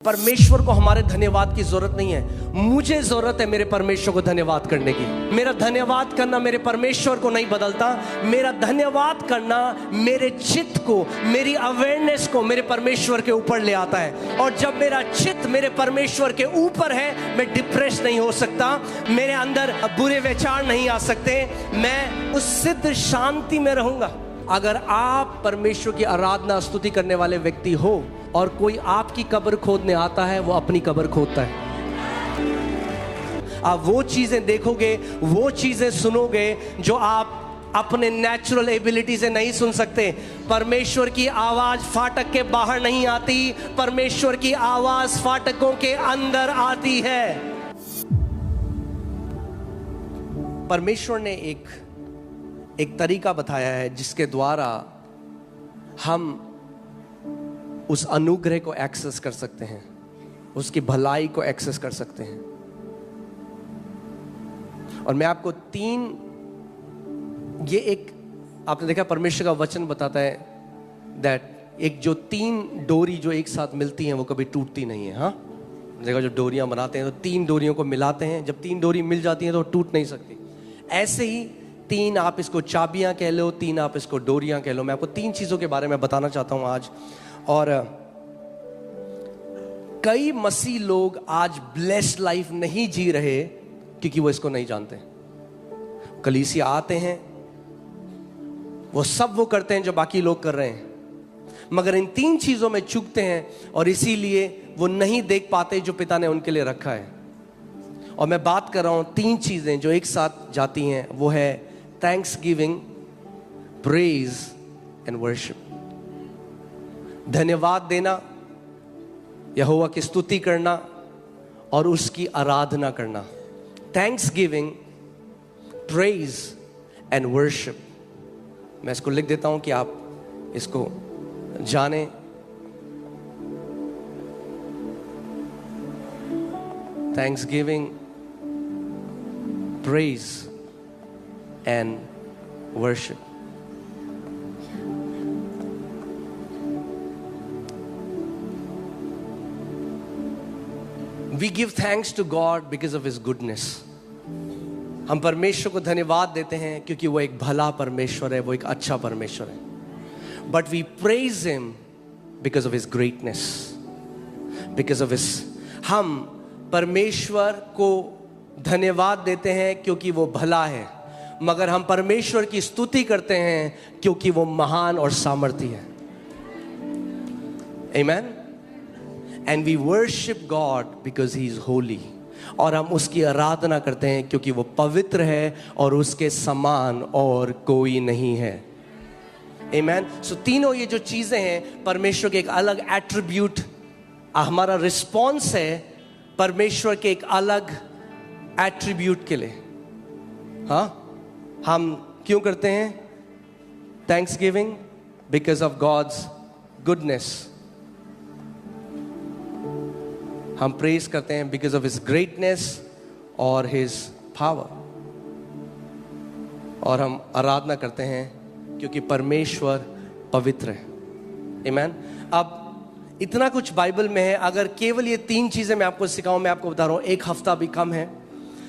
परमेश्वर को हमारे धन्यवाद की जरूरत नहीं है, मुझे जरूरत है मेरे परमेश्वर को धन्यवाद करने की। मेरा धन्यवाद करना मेरे परमेश्वर को नहीं बदलता, मेरा धन्यवाद करना मेरे चित्त को, मेरी अवेयरनेस को मेरे परमेश्वर के ऊपर ले आता है। और जब मेरा चित्त मेरे परमेश्वर के ऊपर है, मैं डिप्रेस नहीं हो सकता, मेरे अंदर बुरे विचार नहीं आ सकते, मैं उस सिद्ध शांति में रहूंगा। अगर आप परमेश्वर की आराधना स्तुति करने वाले व्यक्ति हो और कोई आपकी कब्र खोदने आता है, वो अपनी कब्र खोदता है। आप वो चीजें देखोगे, वो चीजें सुनोगे जो आप अपने नेचुरल एबिलिटी से नहीं सुन सकते। परमेश्वर की आवाज फाटक के बाहर नहीं आती, परमेश्वर की आवाज फाटकों के अंदर आती है। परमेश्वर ने एक तरीका बताया है जिसके द्वारा हम उस अनुग्रह को एक्सेस कर सकते हैं, उसकी भलाई को एक्सेस कर सकते हैं। और मैं आपको आपने देखा परमेश्वर का वचन बताता है दैट एक जो 3 डोरी जो एक साथ मिलती हैं वो कभी टूटती नहीं है। हाँ, देखा जो डोरियां बनाते हैं तो 3 डोरियों को मिलाते हैं, जब 3 डोरी मिल जाती हैं तो टूट नहीं सकती। ऐसे ही 3 आप इसको चाबियां कह लो, 3 आप इसको डोरियां कह लो। मैं आपको 3 चीजों के बारे में बताना चाहता हूं आज। और कई मसीह लोग आज ब्लेस्ड लाइफ नहीं जी रहे क्योंकि वो इसको नहीं जानते। कलीसिया आते हैं, वो सब वो करते हैं जो बाकी लोग कर रहे हैं, मगर इन 3 चीजों में चूकते हैं और इसीलिए वो नहीं देख पाते जो पिता ने उनके लिए रखा है। और मैं बात कर रहा हूं 3 चीजें जो एक साथ जाती हैं, वो है थैंक्सगिविंग, प्रेज एंड वर्शिप। धन्यवाद देना, यहोवा की स्तुति करना और उसकी आराधना करना। Thanksgiving, praise and worship. मैं इसको लिख देता हूं कि आप इसको जाने। Thanksgiving, praise and worship. We give thanks to God because of His goodness. हम परमेश्वर को धन्यवाद देते हैं क्योंकि वो एक भला परमेश्वर है, वो एक अच्छा परमेश्वर है। But we praise Him because of His greatness, because of His। हम परमेश्वर को धन्यवाद देते हैं क्योंकि वो भला है, मगर हम परमेश्वर की स्तुति करते हैं क्योंकि वो महान और सामर्थी है। Amen? And we worship God because He is holy। और हम उसकी आराधना करते हैं क्योंकि वो पवित्र है और उसके समान और कोई नहीं है। Amen? So तीनों ये जो चीजें हैं परमेश्वर के एक अलग एट्रीब्यूट, हमारा रिस्पॉन्स है परमेश्वर के एक अलग एट्रीब्यूट के लिए। हाँ, हम क्यों करते हैं thanksgiving? Because of God's goodness. हम प्रेज करते हैं बिकॉज ऑफ हिज ग्रेटनेस और हिज पावर। और हम आराधना करते हैं क्योंकि परमेश्वर पवित्र है। आमीन। अब इतना कुछ बाइबल में है, अगर केवल ये 3 चीजें मैं आपको सिखाऊं, मैं आपको बता रहा हूं 1 हफ्ता भी कम है।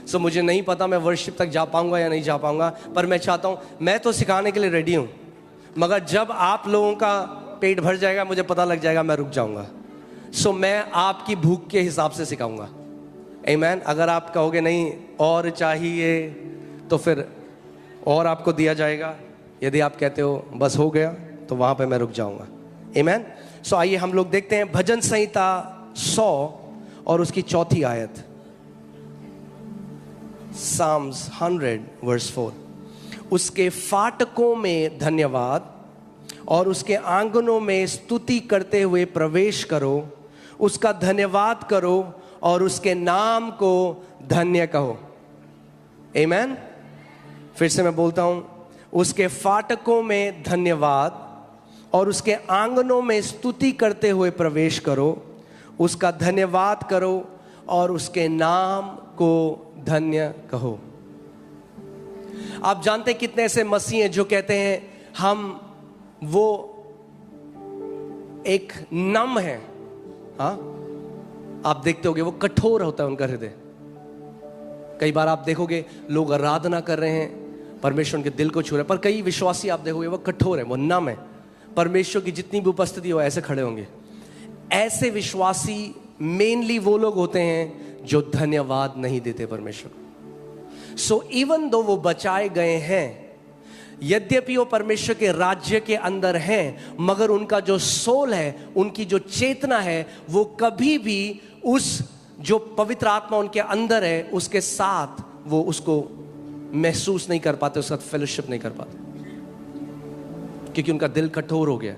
सो मुझे नहीं पता मैं वर्शिप तक जा पाऊंगा या नहीं जा पाऊंगा, पर मैं चाहता हूं, मैं तो सिखाने के लिए रेडी हूं, मगर जब आप लोगों का पेट भर जाएगा, मुझे पता लग जाएगा, मैं रुक जाऊंगा। सो मैं आपकी भूख के हिसाब से सिखाऊंगा। आमीन। अगर आप कहोगे नहीं और चाहिए तो फिर और आपको दिया जाएगा। यदि आप कहते हो बस हो गया, तो वहां पे मैं रुक जाऊंगा। आमीन। सो आइए हम लोग देखते हैं भजन संहिता 100 और उसकी 4थी आयत। Psalms 100 verse 4। उसके फाटकों में धन्यवाद और उसके आंगनों में स्तुति करते हुए प्रवेश करो, उसका धन्यवाद करो और उसके नाम को धन्य कहो। आमीन। फिर से मैं बोलता हूं, उसके फाटकों में धन्यवाद और उसके आंगनों में स्तुति करते हुए प्रवेश करो, उसका धन्यवाद करो और उसके नाम को धन्य कहो। आप जानते हैं कितने ऐसे मसीह हैं जो कहते हैं हम वो एक नम है, हाँ, आप देखते होगे वो कठोर होता है उनका हृदय। कई बार आप देखोगे लोग आराधना कर रहे हैं, परमेश्वर उनके दिल को छू रहे हैं, पर कई विश्वासी आप देखोगे वो कठोर है, वो नम है। परमेश्वर की जितनी भी उपस्थिति हो ऐसे खड़े होंगे। ऐसे विश्वासी मेनली वो लोग होते हैं जो धन्यवाद नहीं देते परमेश्वर को। सो इवन दो वो बचाए गए हैं, यद्यपि वो परमेश्वर के राज्य के अंदर हैं, मगर उनका जो सोल है, उनकी जो चेतना है, वो कभी भी उस जो पवित्र आत्मा उनके अंदर है उसके साथ वो उसको महसूस नहीं कर पाते, उसके साथ फेलोशिप नहीं कर पाते, क्योंकि उनका दिल कठोर हो गया।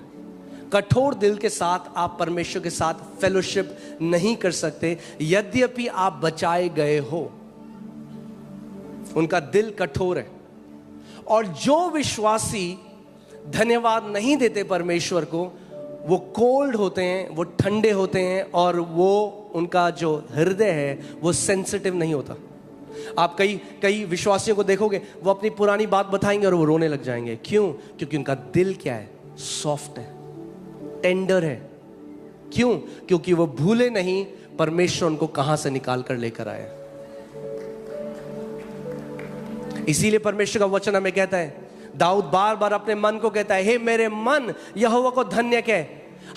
कठोर दिल के साथ आप परमेश्वर के साथ फेलोशिप नहीं कर सकते, यद्यपि आप बचाए गए हो। उनका दिल कठोर है। और जो विश्वासी धन्यवाद नहीं देते परमेश्वर को, वो कोल्ड होते हैं, वो ठंडे होते हैं, और वो उनका जो हृदय है वो सेंसिटिव नहीं होता। आप कई विश्वासियों को देखोगे, वो अपनी पुरानी बात बताएंगे और वो रोने लग जाएंगे। क्यों? क्योंकि उनका दिल क्या है? सॉफ्ट है, टेंडर है। क्यों? क्योंकि वो भूले नहीं परमेश्वर उनको कहां से निकाल कर लेकर आए। इसीलिए परमेश्वर का वचन हमें कहता है, दाऊद बार बार अपने मन को कहता है, हे मेरे मन यहोवा को धन्य कह।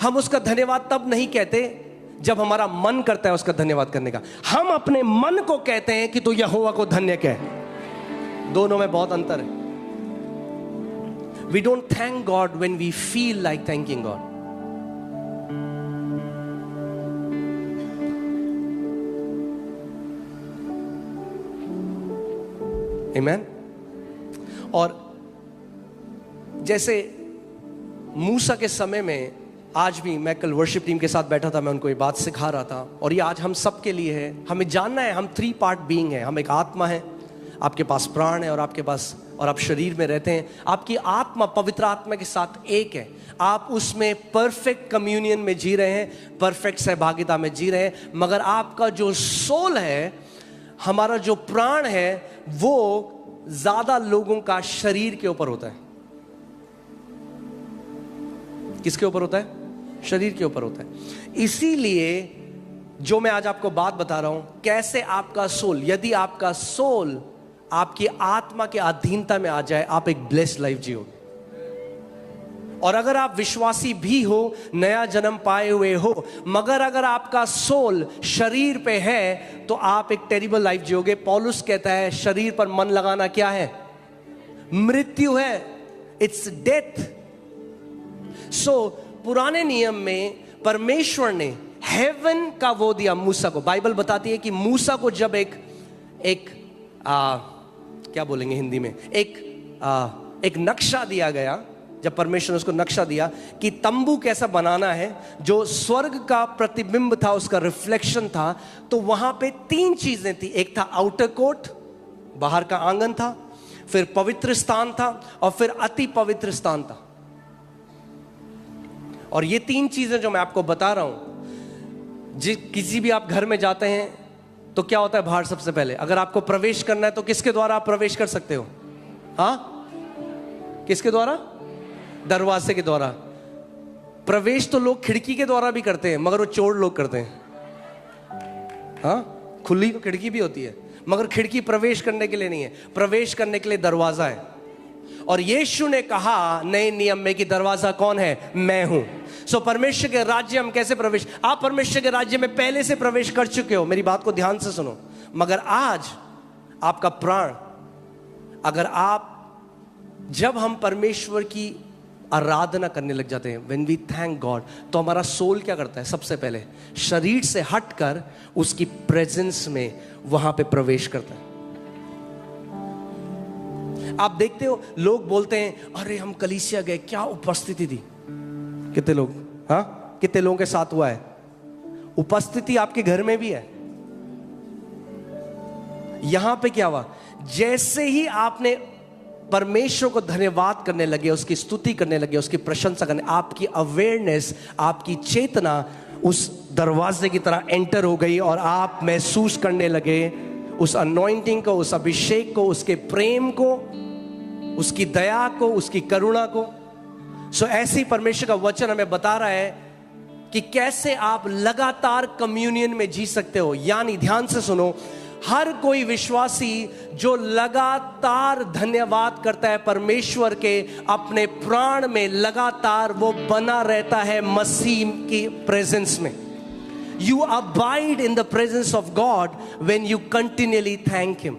हम उसका धन्यवाद तब नहीं कहते जब हमारा मन करता है उसका धन्यवाद करने का, हम अपने मन को कहते हैं कि तू यहोवा को धन्य कह। दोनों में बहुत अंतर है। We don't thank God when we feel like thanking God. आमीन। और जैसे मूसा के समय में, आज भी मैं कल वर्शिप टीम के साथ बैठा था, मैं उनको ये बात सिखा रहा था, और ये आज हम सब के लिए है। हमें जानना है हम 3 पार्ट बीइंग है। हम एक आत्मा है, आपके पास प्राण है, और आपके पास, और आप शरीर में रहते हैं। आपकी आत्मा पवित्र आत्मा के साथ एक है। आप उसमें परफेक्ट कम्युनियन में जी रहे हैं, परफेक्ट सहभागिता में जी रहे हैं। मगर आपका जो सोल है, हमारा जो प्राण है, वो ज्यादा लोगों का शरीर के ऊपर होता है। किसके ऊपर होता है? शरीर के ऊपर होता है। इसीलिए जो मैं आज आपको बात बता रहा हूं, कैसे आपका सोल, यदि आपका सोल आपकी आत्मा के अधीनता में आ जाए, आप एक ब्लेस्ड लाइफ जियोगे। और अगर आप विश्वासी भी हो, नया जन्म पाए हुए हो, मगर अगर आपका सोल शरीर पे है, तो आप एक टेरिबल लाइफ जियोगे। पौलुस कहता है शरीर पर मन लगाना क्या है? मृत्यु है, इट्स डेथ। सो पुराने नियम में परमेश्वर ने हेवन का वो दिया मूसा को। बाइबल बताती है कि मूसा को जब क्या बोलेंगे हिंदी में, एक नक्शा दिया गया, जब परमेश्वर ने उसको नक्शा दिया कि तंबू कैसा बनाना है, जो स्वर्ग का प्रतिबिंब था, उसका रिफ्लेक्शन था, तो वहां पे 3 चीजें थी। एक था आउटर कोर्ट, बाहर का आंगन था, फिर पवित्र स्थान था, और फिर अति पवित्र स्थान था। और ये 3 चीजें जो मैं आपको बता रहा हूं, किसी भी आप घर में जाते हैं तो क्या होता है बाहर? सबसे पहले अगर आपको प्रवेश करना है तो किसके द्वारा आप प्रवेश कर सकते हो? हाँ, किसके द्वारा? दरवाजे के द्वारा। प्रवेश तो लोग खिड़की के द्वारा भी करते हैं, मगर वो चोर लोग करते हैं। हाँ, खुली तो खिड़की भी होती है, मगर खिड़की प्रवेश करने के लिए नहीं है, प्रवेश करने के लिए दरवाजा है। और यीशु ने कहा नए नियम में कि दरवाजा कौन है? मैं हूं। सो परमेश्वर के राज्य हम कैसे प्रवेश? आप परमेश्वर के राज्य में पहले से प्रवेश कर चुके हो, मेरी बात को ध्यान से सुनो। मगर आज आपका प्राण, अगर आप, जब हम परमेश्वर की आराधना करने लग जाते हैं, व्हेन वी थैंक गॉड, तो हमारा सोल क्या करता है? सबसे पहले शरीर से हटकर उसकी प्रेजेंस में वहां पे प्रवेश करता है। आप देखते हो लोग बोलते हैं, अरे हम कलीसिया गए, क्या उपस्थिति थी। कितने लोग, हाँ, कितने लोगों के साथ हुआ है? उपस्थिति आपके घर में भी है। यहां पे क्या हुआ? जैसे ही आपने परमेश्वर को धन्यवाद करने लगे, उसकी स्तुति करने लगे, उसकी प्रशंसा करने, आपकी अवेयरनेस, आपकी चेतना उस दरवाजे की तरह एंटर हो गई, और आप महसूस करने लगे उस अनॉइंटिंग को, उस अभिषेक को, उसके प्रेम को, उसकी दया को, उसकी करुणा को। सो ऐसी परमेश्वर का वचन हमें बता रहा है कि कैसे आप लगातार कम्युनियन में जी सकते हो। यानी ध्यान से सुनो, हर कोई विश्वासी जो लगातार धन्यवाद करता है परमेश्वर के, अपने प्राण में लगातार वो बना रहता है मसीह की प्रेजेंस में। You abide in the presence of God when you continually thank Him.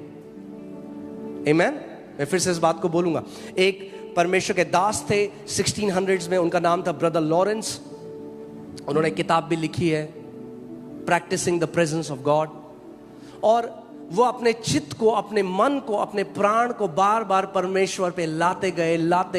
Amen? मैं फिर से इस बात को बोलूंगा। एक परमेश्वर के दास थे 1600s में, उनका नाम था ब्रदर लॉरेंस। उन्होंने किताब भी लिखी है practising the presence of God. और वो अपने चित्त को, अपने मन को, अपने प्राण को बार बार परमेश्वर पे लाते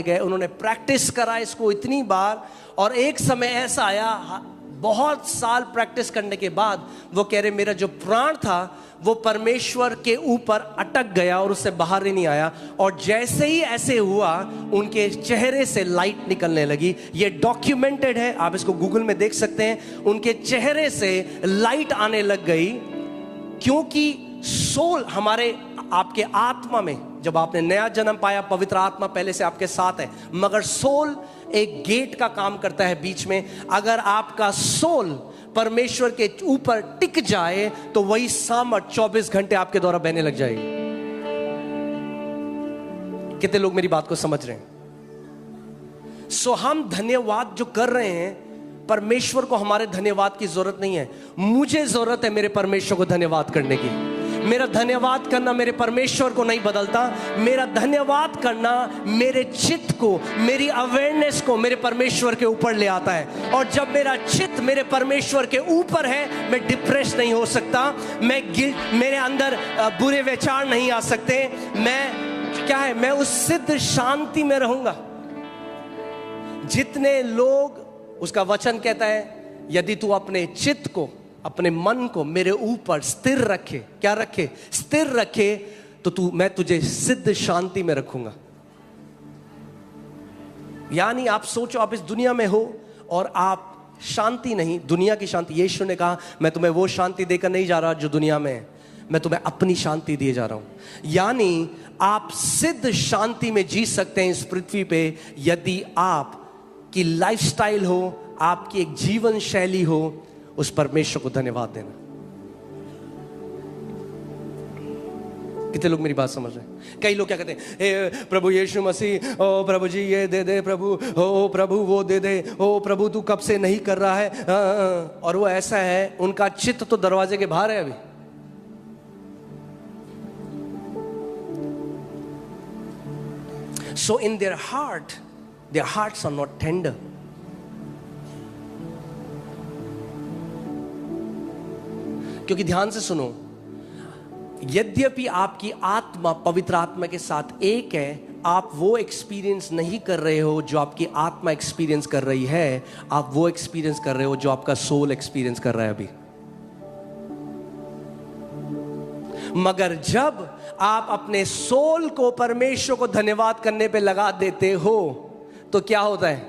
गए। उन्होंने प्रैक्टिस करा इसको इतनी बार, और एक समय ऐसा आया, बहुत साल प्रैक्टिस करने के बाद वो कह रहे मेरा जो प्राण था वो परमेश्वर के ऊपर अटक गया और उससे बाहर ही नहीं आया। और जैसे ही ऐसे हुआ, उनके चेहरे से लाइट निकलने लगी। ये डॉक्यूमेंटेड है, आप इसको गूगल में देख सकते हैं। उनके चेहरे से लाइट आने लग गई, क्योंकि सोल हमारे, आपके आत्मा में, जब आपने नया जन्म पाया, पवित्र आत्मा पहले से आपके साथ है, मगर सोल एक गेट का काम करता है बीच में। अगर आपका सोल परमेश्वर के ऊपर टिक जाए तो वही सामर्थ 24 घंटे आपके द्वारा बहने लग जाएगी। कितने लोग मेरी बात को समझ रहे हैं? सो हम धन्यवाद जो कर रहे हैं, परमेश्वर को हमारे धन्यवाद की जरूरत नहीं है। मुझे जरूरत है मेरे परमेश्वर को धन्यवाद करने की। मेरा धन्यवाद करना मेरे परमेश्वर को नहीं बदलता। मेरा धन्यवाद करना मेरे चित्त को, मेरी अवेयरनेस को मेरे परमेश्वर के ऊपर ले आता है। और जब मेरा चित्त मेरे परमेश्वर के ऊपर है, मैं डिप्रेस नहीं हो सकता, मेरे अंदर बुरे विचार नहीं आ सकते। मैं उस सिद्ध शांति में रहूंगा। जितने लोग, उसका वचन कहता है, यदि तू अपने चित्त को, अपने मन को मेरे ऊपर स्थिर रखे, क्या रखे? स्थिर रखे, तो मैं तुझे सिद्ध शांति में रखूंगा। यानी आप सोचो, आप इस दुनिया में हो और आप शांति नहीं, दुनिया की शांति। यीशु ने कहा मैं तुम्हें वो शांति देकर नहीं जा रहा जो दुनिया में है, मैं तुम्हें अपनी शांति दिए जा रहा हूं। यानी आप सिद्ध शांति में जी सकते हैं इस पृथ्वी पे, यदि आप की लाइफस्टाइल हो, आपकी एक जीवन शैली हो, उस परमेश्वर को धन्यवाद देना। कितने लोग मेरी बात समझ रहे हैं? कई लोग क्या कहते हैं, हे प्रभु यीशु मसीह, ओ प्रभु जी ये दे दे प्रभु, ओ प्रभु वो दे दे, ओ प्रभु तू कब से नहीं कर रहा है। और वो ऐसा है, उनका चित्त तो दरवाजे के बाहर है अभी। So in their hearts are not tender. क्योंकि ध्यान से सुनो, यद्यपि आपकी आत्मा पवित्र आत्मा के साथ एक है, आप वो एक्सपीरियंस नहीं कर रहे हो जो आपकी आत्मा एक्सपीरियंस कर रही है। आप वो एक्सपीरियंस कर रहे हो जो आपका सोल एक्सपीरियंस कर रहा है अभी। मगर जब आप अपने सोल को परमेश्वर को धन्यवाद करने पे लगा देते हो, तो क्या होता है?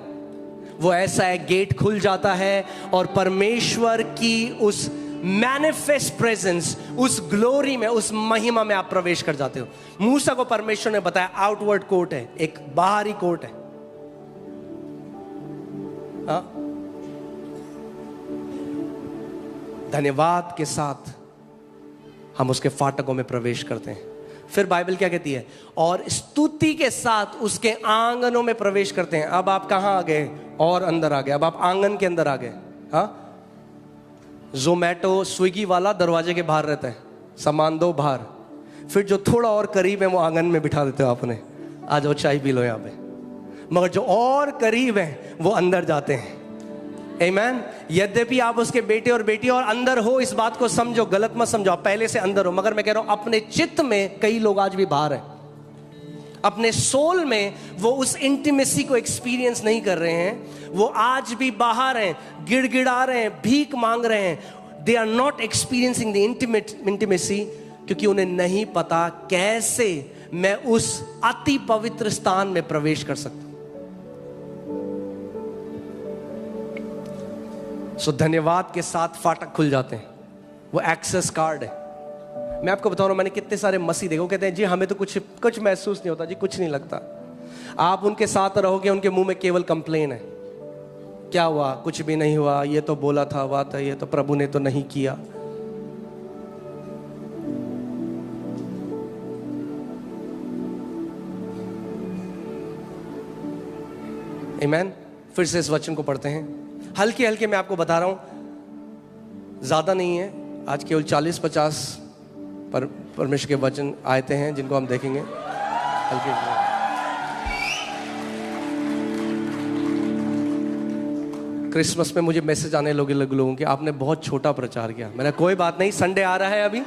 वो ऐसा है, गेट खुल जाता है और परमेश्वर की उस मैनिफेस्ट प्रेजेंस, उस ग्लोरी में, उस महिमा में आप प्रवेश कर जाते हो। मूसा को परमेश्वर ने बताया आउटवर्ड कोर्ट है, एक बाहरी कोर्ट है। हाँ? धन्यवाद के साथ हम उसके फाटकों में प्रवेश करते हैं। फिर बाइबल क्या कहती है? और स्तुति के साथ उसके आंगनों में प्रवेश करते हैं। अब आप कहां आ गए? और अंदर आ गए। अब आप आंगन के अंदर आ गए। हाँ, जोमैटो स्विगी वाला दरवाजे के बाहर रहता है, सामान दो बाहर, फिर जो थोड़ा और करीब है वो आंगन में बिठा देते हो आपने, आ जाओ चाय पी लो यहाँ पे। मगर जो और करीब है वो अंदर जाते हैं। आमीन। यद्यपि आप उसके बेटे और बेटी और अंदर हो, इस बात को समझो, गलत मत समझो, आप पहले से अंदर हो। मगर मैं कह रहा हूं अपने चित्त में कई लोग आज भी बाहर हैं। अपने सोल में वो उस इंटीमेसी को एक्सपीरियंस नहीं कर रहे हैं, वो आज भी बाहर हैं, गिड़गिड़ा रहे हैं, भीख मांग रहे हैं। They are not experiencing the intimacy, क्योंकि उन्हें नहीं पता कैसे मैं उस अति पवित्र स्थान में प्रवेश कर सकता हूं। सो धन्यवाद के साथ फाटक खुल जाते हैं, वो एक्सेस कार्ड है। मैं आपको बता रहा हूं, मैंने कितने सारे मसीह देखे, वो कहते हैं जी हमें तो कुछ महसूस नहीं होता जी, कुछ नहीं लगता। आप उनके साथ रहोगे, उनके मुंह में केवल कंप्लेन है। क्या हुआ? कुछ भी नहीं हुआ, ये तो बोला था, हुआ था, ये तो प्रभु ने तो नहीं किया। आमीन। फिर से इस वचन को पढ़ते हैं, हल्के हल्के मैं आपको बता रहा हूं, ज्यादा नहीं है, आज केवल 40-50 परमेश्वर के वचन आयते हैं जिनको हम देखेंगे हल्के। क्रिसमस में मुझे मैसेज आने लगे लोगों के, आपने बहुत छोटा प्रचार किया। मैंने कोई बात नहीं, संडे आ रहा है अभी।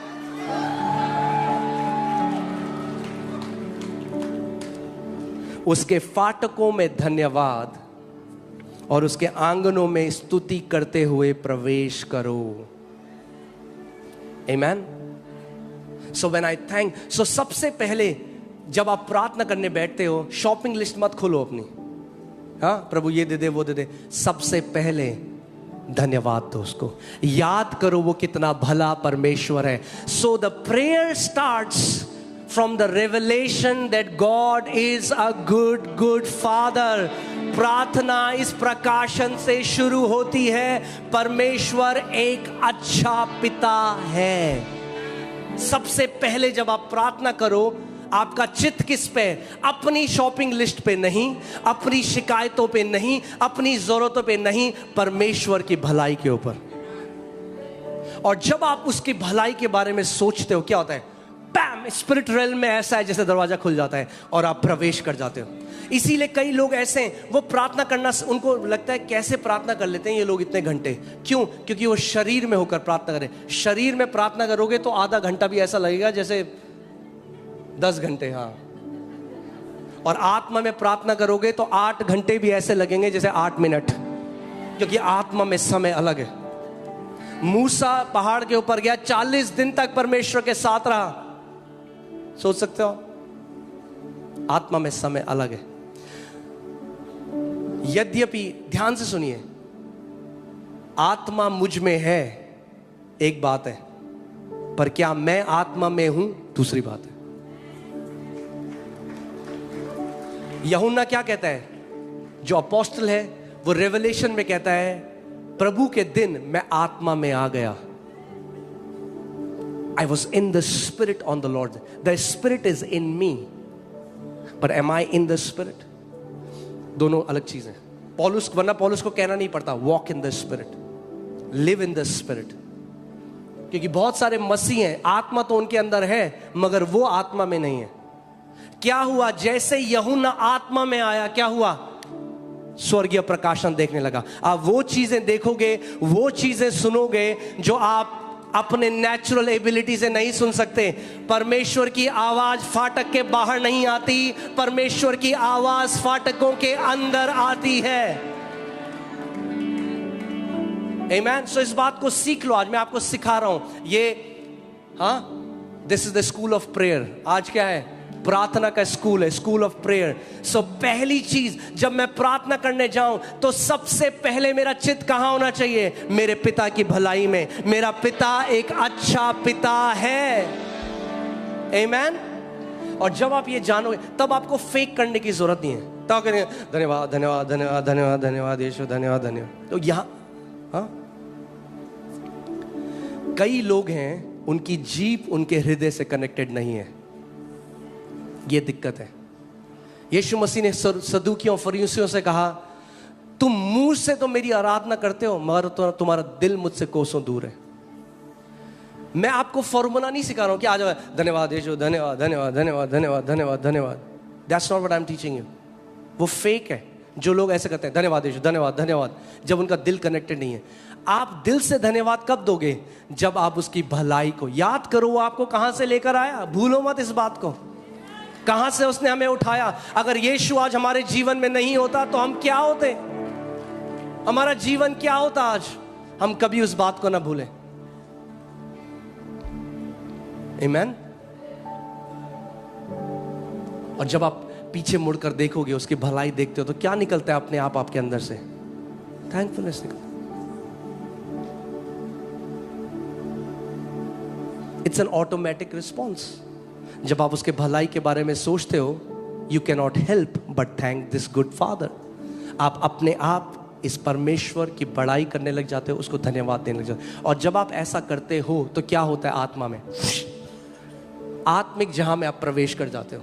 उसके फाटकों में धन्यवाद और उसके आंगनों में स्तुति करते हुए प्रवेश करो। आमीन। सो व्हेन आई थैंक, सो सबसे पहले जब आप प्रार्थना करने बैठते हो, शॉपिंग लिस्ट मत खोलो अपनी, हाँ प्रभु ये दे दे वो दे दे, सबसे पहले धन्यवाद दो उसको, याद करो वो कितना भला परमेश्वर है। So the prayer starts from the revelation that God is a good Father। प्रार्थना इस प्रकाशन से शुरू होती है, परमेश्वर एक अच्छा पिता है। सबसे पहले जब आप प्रार्थना करो, आपका चित्त किस पे? अपनी शॉपिंग लिस्ट पे नहीं, अपनी शिकायतों पे नहीं, अपनी जरूरतों पे नहीं, परमेश्वर की भलाई के ऊपर। और जब आप उसकी भलाई के बारे में सोचते हो, क्या होता है? बैम, स्पिरिट रेल में ऐसा है जैसे दरवाजा खुल जाता है और आप प्रवेश कर जाते हो। इसीलिए कई लोग ऐसे हैं, वो प्रार्थना करना उनको लगता है कैसे प्रार्थना कर लेते हैं ये लोग इतने घंटे, क्यों? क्योंकि वो शरीर में होकर प्रार्थना करें। शरीर में प्रार्थना करोगे तो आधा घंटा भी ऐसा लगेगा जैसे 10 घंटे, हाँ। और आत्मा में प्रार्थना करोगे तो 8 घंटे भी ऐसे लगेंगे जैसे 8 मिनट, क्योंकि आत्मा में समय अलग है। मूसा पहाड़ के ऊपर गया, 40 दिन तक परमेश्वर के साथ रहा। सोच सकते हो, आत्मा में समय अलग है। यद्यपि ध्यान से सुनिए, आत्मा मुझ में है एक बात है, पर क्या मैं आत्मा में हूं दूसरी बात है। यूहन्ना क्या कहता है, जो अपोस्टल है, वो रेवलेशन में कहता है, प्रभु के दिन मैं आत्मा में आ गया। I was in the spirit on the Lord. The spirit is in me, but am I in the spirit? दोनों अलग चीजें। पौलुस, वरना पौलुस को कहना नहीं पड़ता walk in the spirit, live in the spirit, क्योंकि बहुत सारे मसीह हैं, आत्मा तो उनके अंदर है मगर वो आत्मा में नहीं है। क्या हुआ? जैसे यूहन्ना आत्मा में आया, क्या हुआ? स्वर्गीय प्रकाशन देखने लगा। आप वो चीजें देखोगे, वो चीजें सुनोगे जो आप अपने नेचुरल एबिलिटी से नहीं सुन सकते। परमेश्वर की आवाज फाटक के बाहर नहीं आती, परमेश्वर की आवाज फाटकों के अंदर आती है। आमीन। सो इस बात को सीख लो, आज मैं आपको सिखा रहा हूं ये, हाँ, this is the school of prayer. आज क्या है? प्रार्थना का स्कूल है, स्कूल ऑफ प्रेयर। सो पहली चीज, जब मैं प्रार्थना करने जाऊं तो सबसे पहले मेरा चित्त कहां होना चाहिए? मेरे पिता की भलाई में। मेरा पिता एक अच्छा पिता है। आमीन। और जब आप ये जानोगे, तब आपको फेक करने की जरूरत नहीं है। तब करेंगे धन्यवाद धन्यवाद धन्यवाद धन्यवाद धन्यवाद यीशु, धन्यवाद धन्यवाद। तो यहां, हाँ, कई लोग हैं उनकी जीभ उनके हृदय से कनेक्टेड नहीं है, ये दिक्कत है। यीशु मसीह ने सदूकियों फरीसियों से कहा, तुम मुंह से तो मेरी आराधना करते हो मगर तुम्हारा दिल मुझसे कोसों दूर है। मैं आपको फॉर्मूला नहीं सिखा रहा हूं कि आ जाओ धन्यवाद यीशु, धन्यवाद धन्यवाद धन्यवाद धन्यवाद धन्यवाद धन्यवाद। That's not what I am teaching you. वो फेक है जो लोग ऐसे करते हैं, धन्यवाद यीशु, धन्यवाद धन्यवाद, जब उनका दिल कनेक्टेड नहीं है। आप दिल से धन्यवाद कब दोगे? जब आप उसकी भलाई को याद करो, वो आपको कहां से लेकर आया। भूलो मत इस बात को, कहां से उसने हमें उठाया। अगर यीशु आज हमारे जीवन में नहीं होता तो हम क्या होते? हमारा जीवन क्या होता आज? हम कभी उस बात को ना भूलें। आमीन। और जब आप पीछे मुड़कर देखोगे, उसकी भलाई देखते हो, तो क्या निकलता है अपने आप आपके अंदर से? थैंकफुलनेस निकलता। It's an automatic response. जब आप उसके भलाई के बारे में सोचते हो, you can not help but thank this good father. आप अपने आप इस परमेश्वर की बड़ाई करने लग जाते हो, उसको धन्यवाद देने लग जाते हो। और जब आप ऐसा करते हो तो क्या होता है? आत्मा में, आत्मिक जहां में आप प्रवेश कर जाते हो।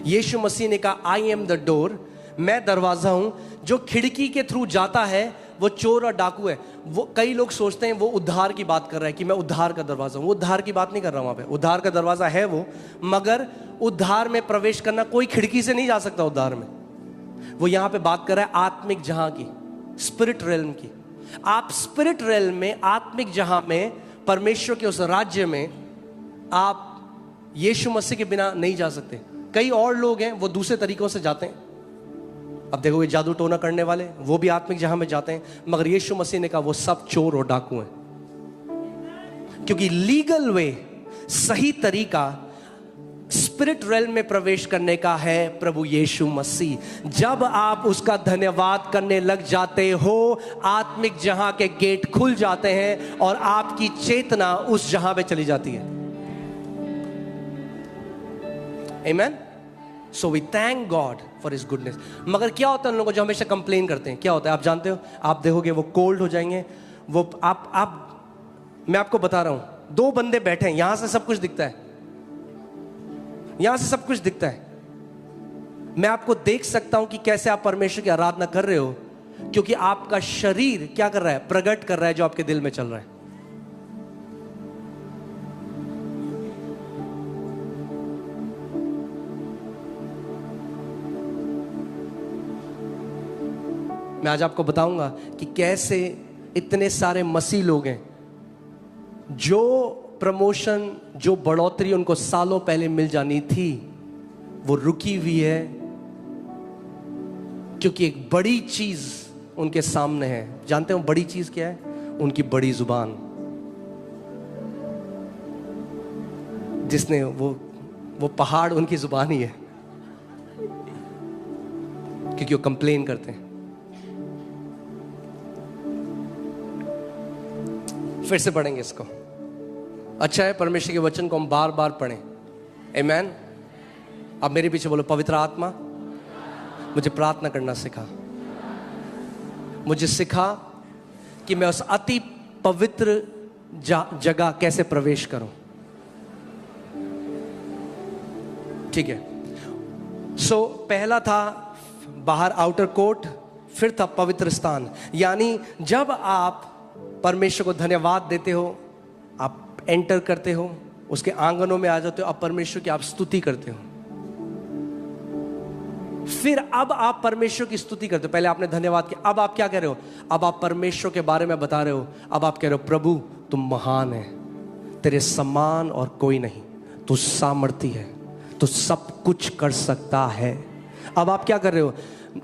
यीशु मसीह ने कहा, आई एम द डोर, मैं दरवाजा हूं। जो खिड़की के थ्रू जाता है वो चोर और डाकू है। वो कई लोग सोचते हैं वो उद्धार की बात कर रहा है कि मैं उद्धार का दरवाजा हूं। वो उद्धार की बात नहीं कर रहा हूं। वहां पे उद्धार का दरवाजा है वो, मगर उद्धार में प्रवेश करना कोई खिड़की से नहीं जा सकता उद्धार में। वो यहां पे बात कर रहा है आत्मिक जहां की, स्पिरिट रेल्म की। आप स्पिरिट रेल्म में, आत्मिक जहां में, परमेश्वर के उस राज्य में आप यीशु मसीह के बिना नहीं जा सकते। कई और लोग हैं वो दूसरे तरीकों से जाते हैं। अब देखो ये जादू टोना करने वाले, वो भी आत्मिक जहां में जाते हैं, मगर यीशु मसीह ने कहा वो सब चोर और डाकू हैं। क्योंकि लीगल वे, सही तरीका स्पिरिट रेल्म में प्रवेश करने का है प्रभु यीशु मसीह। जब आप उसका धन्यवाद करने लग जाते हो, आत्मिक जहां के गेट खुल जाते हैं और आपकी चेतना उस जहां पे चली जाती है। Amen. So we thank God for his goodness. मगर क्या होता है उन लोगों को जो हमेशा कंप्लेन करते हैं? क्या होता है आप जानते हो? आप देखोगे वो कोल्ड हो जाएंगे। वो आप मैं आपको बता रहा हूं, दो बंदे बैठे हैं, यहां से सब कुछ दिखता है, यहां से सब कुछ दिखता है। मैं आपको देख सकता हूं कि कैसे आप परमेश्वर की आराधना कर रहे हो, क्योंकि आपका शरीर क्या कर रहा है? प्रकट कर रहा है जो आपके दिल में चल रहा है। मैं आज आपको बताऊंगा कि कैसे इतने सारे मसीह लोग हैं जो प्रमोशन, जो बढ़ोतरी उनको सालों पहले मिल जानी थी, वो रुकी हुई है, क्योंकि एक बड़ी चीज उनके सामने है। जानते हो बड़ी चीज क्या है? उनकी बड़ी जुबान, जिसने वो पहाड़ उनकी जुबान ही है, क्योंकि वो कंप्लेन करते हैं। फिर से पढ़ेंगे इसको। अच्छा है परमेश्वर के वचन को हम बार बार पढ़ें। आमेन। अब मेरे पीछे बोलो, पवित्र आत्मा मुझे प्रार्थना करना सिखा। मुझे सिखा कि मैं उस अति पवित्र जगह कैसे प्रवेश करूं। ठीक है। सो पहला था बाहर आउटर कोर्ट, फिर था पवित्र स्थान। यानी जब आप परमेश्वर को धन्यवाद देते हो, आप एंटर करते हो, उसके आंगनों में आ जाते हो, आप परमेश्वर की आप स्तुति करते हो। फिर अब आप परमेश्वर की स्तुति करते हो। पहले आपने धन्यवाद किया, अब आप क्या कह रहे हो? अब आप परमेश्वर के बारे में बता रहे हो। अब आप कह रहे हो, प्रभु तुम महान है, तेरे समान और कोई नहीं, तू सामर्थी है, तू सब कुछ कर सकता है। अब आप क्या कर रहे हो?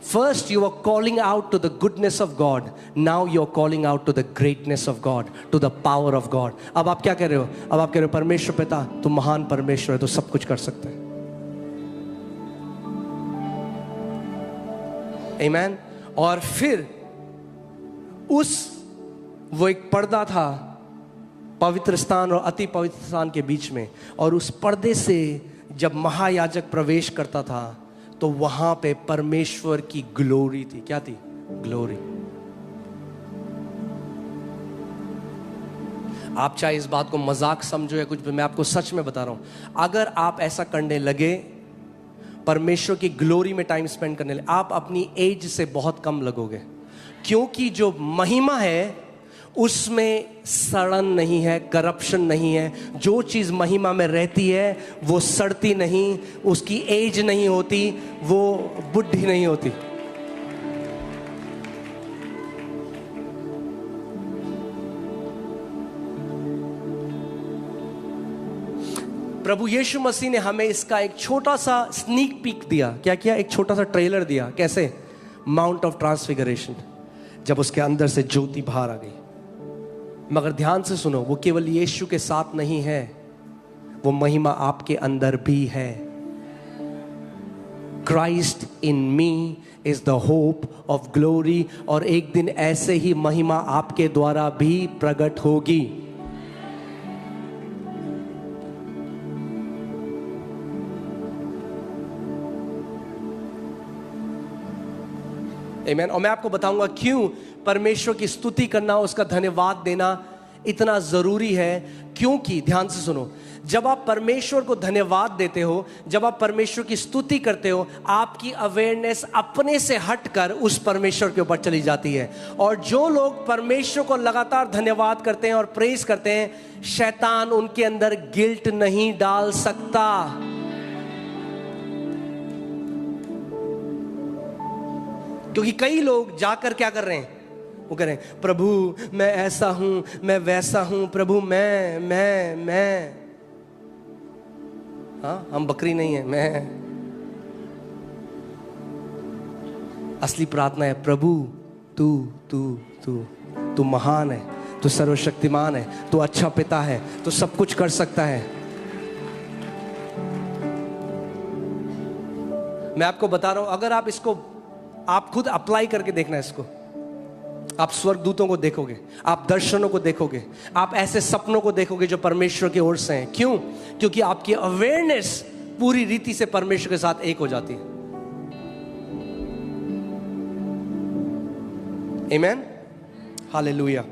First you are calling out to the goodness of God. Now you are calling out to the greatness of God, to the power of God. अब आप क्या कह रहे हो? अब आप कह रहे हो, परमेश्वर पिता तू महान परमेश्वर है, तू सब कुछ कर सकता है। Amen. और फिर वो एक पर्दा था पवित्र स्थान और अति पवित्र स्थान के बीच में, और उस पर्दे से जब महायाजक प्रवेश करता था तो वहां पे परमेश्वर की ग्लोरी थी। क्या थी? ग्लोरी। आप चाहे इस बात को मजाक समझो या कुछ भी, मैं आपको सच में बता रहा हूं, अगर आप ऐसा करने लगे, परमेश्वर की ग्लोरी में टाइम स्पेंड करने लगे, आप अपनी एज से बहुत कम लगोगे। क्योंकि जो महिमा है उसमें सड़न नहीं है, करप्शन नहीं है। जो चीज महिमा में रहती है वो सड़ती नहीं, उसकी एज नहीं होती, वो बुढ़ी नहीं होती। प्रभु यीशु मसीह ने हमें इसका एक छोटा सा स्नीक पीक दिया। क्या किया? एक छोटा सा ट्रेलर दिया। कैसे? माउंट ऑफ ट्रांसफिगरेशन, जब उसके अंदर से ज्योति बाहर आ गई। मगर ध्यान से सुनो, वो केवल यीशु के साथ नहीं है, वो महिमा आपके अंदर भी है। Christ in me is the hope of glory। और एक दिन ऐसे ही महिमा आपके द्वारा भी प्रकट होगी। आमीन। और मैं आपको बताऊंगा क्यों परमेश्वर की स्तुति करना, उसका धन्यवाद देना इतना जरूरी है। क्योंकि ध्यान से सुनो, जब आप परमेश्वर को धन्यवाद देते हो, जब आप परमेश्वर की स्तुति करते हो, आपकी अवेयरनेस अपने से हटकर उस परमेश्वर के ऊपर चली जाती है। और जो लोग परमेश्वर को लगातार धन्यवाद करते हैं और प्रेज करते हैं, शैतान उनके अंदर गिल्ट नहीं डाल सकता। क्योंकि कई लोग जाकर क्या कर रहे हैं, वो कह रहे हैं प्रभु मैं ऐसा हूं, मैं वैसा हूं, प्रभु मैं। हाँ, हम बकरी नहीं है, मैं। असली प्रार्थना है प्रभु तू तू तू तू महान है, तू सर्वशक्तिमान है, तू अच्छा पिता है, तू सब कुछ कर सकता है। मैं आपको बता रहा हूं, अगर आप इसको आप खुद अप्लाई करके देखना इसको, आप स्वर्गदूतों को देखोगे, आप दर्शनों को देखोगे, आप ऐसे सपनों को देखोगे जो परमेश्वर की ओर से हैं। क्यों? क्योंकि आपकी अवेयरनेस पूरी रीति से परमेश्वर के साथ एक हो जाती है। आमीन, हालेलुया।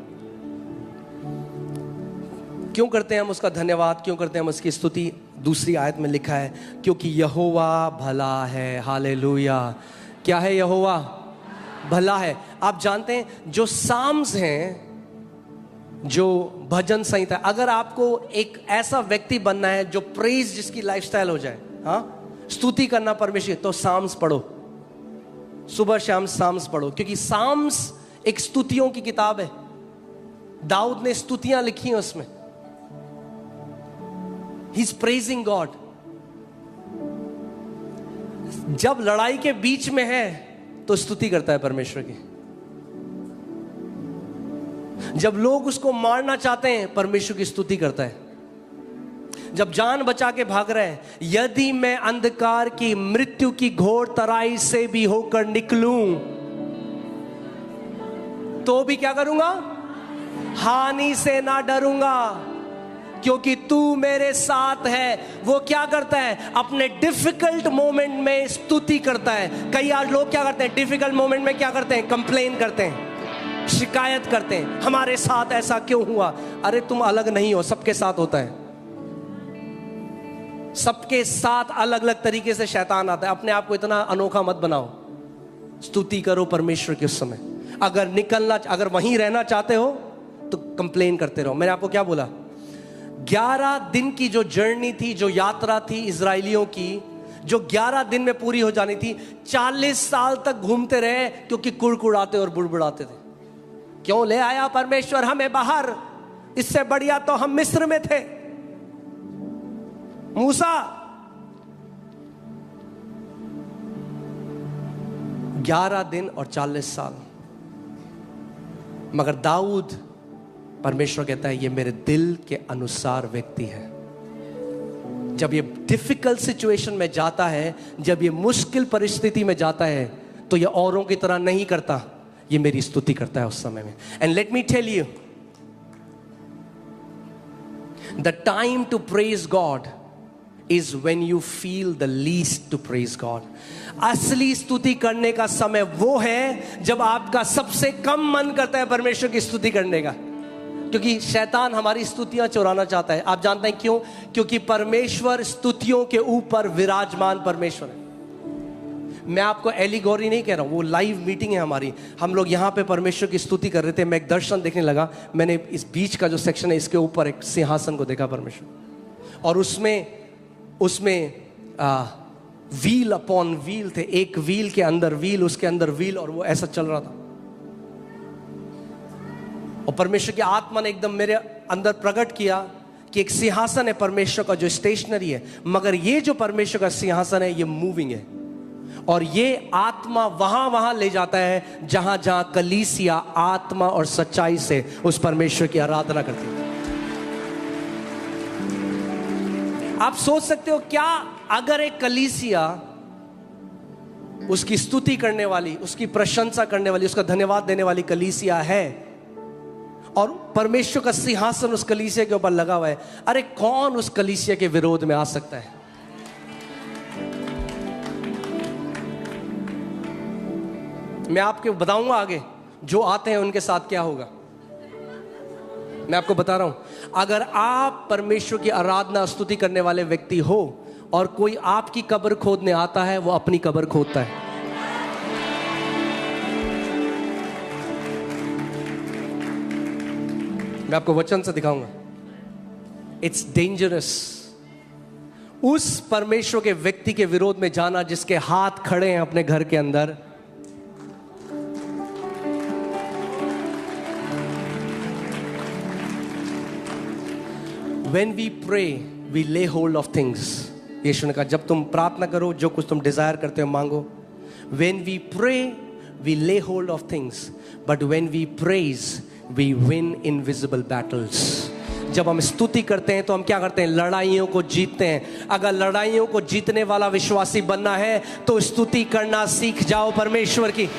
क्यों करते हैं हम उसका धन्यवाद, क्यों करते हैं हम उसकी स्तुति? दूसरी आयत में लिखा है क्योंकि यहोवा भला है। हालेलुया। क्या है? यहोवा भला है। आप जानते हैं जो साम्स हैं, जो भजन संहिता, अगर आपको एक ऐसा व्यक्ति बनना है जो प्रेज जिसकी लाइफस्टाइल हो जाए, हाँ, स्तुति करना परमेश्वर, तो साम्स पढ़ो, सुबह शाम साम्स पढ़ो। क्योंकि साम्स एक स्तुतियों की किताब है। दाऊद ने स्तुतियां लिखी हैं उसमें। He is praising God. जब लड़ाई के बीच में है तो स्तुति करता है परमेश्वर की। जब लोग उसको मारना चाहते हैं, परमेश्वर की स्तुति करता है। जब जान बचा के भाग रहे हैं, यदि मैं अंधकार की मृत्यु की घोर तराई से भी होकर निकलूं तो भी क्या करूंगा? हानि से ना डरूंगा, क्योंकि तू मेरे साथ है। वो क्या करता है? अपने डिफिकल्ट मोमेंट में स्तुति करता है। कई आज लोग क्या करते हैं? डिफिकल्ट मोमेंट में क्या करते हैं? कंप्लेन करते हैं, शिकायत करते हैं, हमारे साथ ऐसा क्यों हुआ? अरे तुम अलग नहीं हो, सबके साथ होता है। सबके साथ अलग अलग तरीके से शैतान आता है। अपने आप को इतना अनोखा मत बनाओ। स्तुति करो परमेश्वर के उस समय। अगर वहीं रहना चाहते हो तो कंप्लेन करते रहो। मैंने आपको क्या बोला? 11 दिन की जो जर्नी थी, जो यात्रा थी इजराइलियों की, जो 11 दिन में पूरी हो जानी थी, 40 साल तक घूमते रहे, क्योंकि कुड़कुड़ाते और बुड़बुड़ाते थे। क्यों ले आया परमेश्वर हमें बाहर? इससे बढ़िया तो हम मिस्र में थे। मूसा 11 दिन और 40 साल। मगर दाऊद, परमेश्वर कहता है ये मेरे दिल के अनुसार व्यक्ति है। जब ये डिफिकल्ट सिचुएशन में जाता है, जब ये मुश्किल परिस्थिति में जाता है, तो ये औरों की तरह नहीं करता, ये मेरी स्तुति करता है उस समय में। And let me tell you, the time to praise God is when you feel the least to praise God. असली स्तुति करने का समय वो है जब आपका सबसे कम मन करता है परमेश्वर की स्तुति करने का। क्योंकि शैतान हमारी स्तुतियां चुराना चाहता है। आप जानते हैं क्यों? क्योंकि परमेश्वर स्तुतियों के ऊपर विराजमान परमेश्वर है। मैं आपको एलिगोरी नहीं कह रहा हूं, वो लाइव मीटिंग है हमारी। हम लोग यहाँ पे परमेश्वर की स्तुति कर रहे थे। मैं एक दर्शन देखने लगा। मैंने इस बीच का जो सेक्शन है, इसके ऊपर एक सिंहासन को देखा परमेश्वर, और उसमें व्हील अपॉन व्हील थे। एक व्हील के अंदर व्हील, उसके अंदर व्हील, और वो ऐसा चल रहा था। और परमेश्वर की आत्मा ने एकदम मेरे अंदर प्रकट किया कि एक सिंहासन है परमेश्वर का जो स्टेशनरी है, मगर ये जो परमेश्वर का सिंहासन है ये मूविंग है। और ये आत्मा वहां ले जाता है जहां जहां कलीसिया आत्मा और सच्चाई से उस परमेश्वर की आराधना करती है। आप सोच सकते हो क्या अगर एक कलीसिया उसकी स्तुति करने वाली, उसकी प्रशंसा करने वाली, उसका धन्यवाद देने वाली कलीसिया है, और परमेश्वर का सिंहासन उस कलीसिया के ऊपर लगा हुआ है, अरे कौन उस कलीसिया के विरोध में आ सकता है? मैं आपको बताऊंगा आगे जो आते हैं उनके साथ क्या होगा। मैं आपको बता रहा हूं, अगर आप परमेश्वर की आराधना स्तुति करने वाले व्यक्ति हो और कोई आपकी कब्र खोदने आता है, वो अपनी कब्र खोदता है। मैं आपको वचन से दिखाऊंगा। इट्स डेंजरस उस परमेश्वर के व्यक्ति के विरोध में जाना जिसके हाथ खड़े हैं अपने घर के अंदर। When we pray, we lay hold of things. यीशु ने कहा जब तुम प्रार्थना करो, जो कुछ तुम डिजायर करते हो मांगो। When we pray, we lay hold of things. But when we praise, we win invisible battles. जब हम स्तुति करते हैं तो हम क्या करते हैं? लड़ाइयों को जीतते हैं। अगर लड़ाइयों को जीतने वाला विश्वासी बनना है तो स्तुति करना सीख जाओ परमेश्वर की।